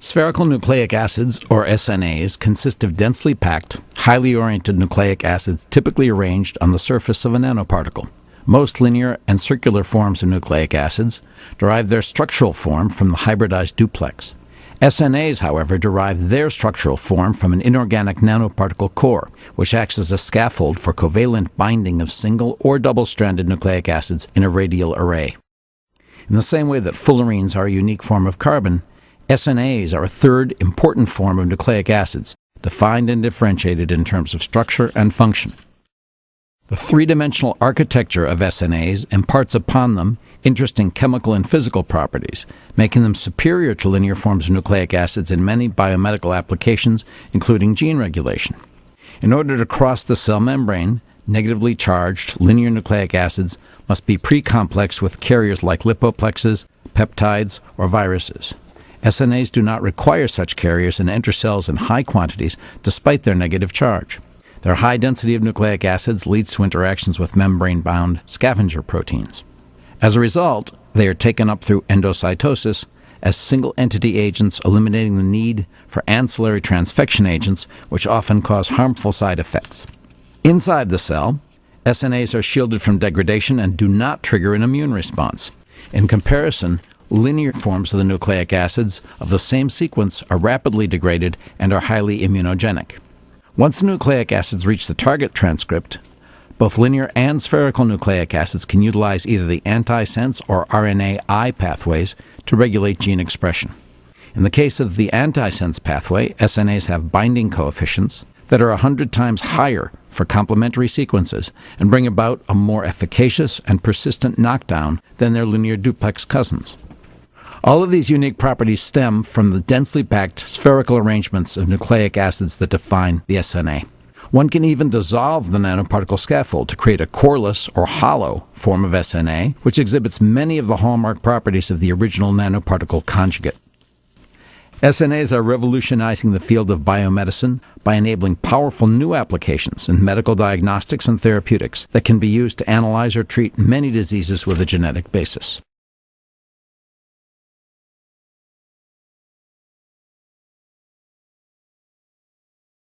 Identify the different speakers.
Speaker 1: Spherical nucleic acids, or SNAs, consist of densely packed, highly oriented nucleic acids typically arranged on the surface of a nanoparticle. Most linear and circular forms of nucleic acids derive their structural form from the hybridized duplex. SNAs, however, derive their structural form from an inorganic nanoparticle core, which acts as a scaffold for covalent binding of single or double-stranded nucleic acids in a radial array. In the same way that fullerenes are a unique form of carbon, SNAs are a third important form of nucleic acids, defined and differentiated in terms of structure and function. The three-dimensional architecture of SNAs imparts upon them interesting chemical and physical properties, making them superior to linear forms of nucleic acids in many biomedical applications, including gene regulation. In order to cross the cell membrane, negatively charged linear nucleic acids must be pre-complexed with carriers like lipoplexes, peptides, or viruses. SNAs do not require such carriers and enter cells in high quantities despite their negative charge. Their high density of nucleic acids leads to interactions with membrane-bound scavenger proteins. As a result, they are taken up through endocytosis as single-entity agents, eliminating the need for ancillary transfection agents, which often cause harmful side effects. Inside the cell, SNAs are shielded from degradation and do not trigger an immune response. In comparison, linear forms of the nucleic acids of the same sequence are rapidly degraded and are highly immunogenic. Once the nucleic acids reach the target transcript, both linear and spherical nucleic acids can utilize either the antisense or RNAi pathways to regulate gene expression. In the case of the antisense pathway, SNAs have binding coefficients that are 100 times higher for complementary sequences and bring about a more efficacious and persistent knockdown than their linear duplex cousins. All of these unique properties stem from the densely packed spherical arrangements of nucleic acids that define the SNA. One can even dissolve the nanoparticle scaffold to create a coreless or hollow form of SNA, which exhibits many of the hallmark properties of the original nanoparticle conjugate. SNAs are revolutionizing the field of biomedicine by enabling powerful new applications in medical diagnostics and therapeutics that can be used to analyze or treat many diseases with a genetic basis.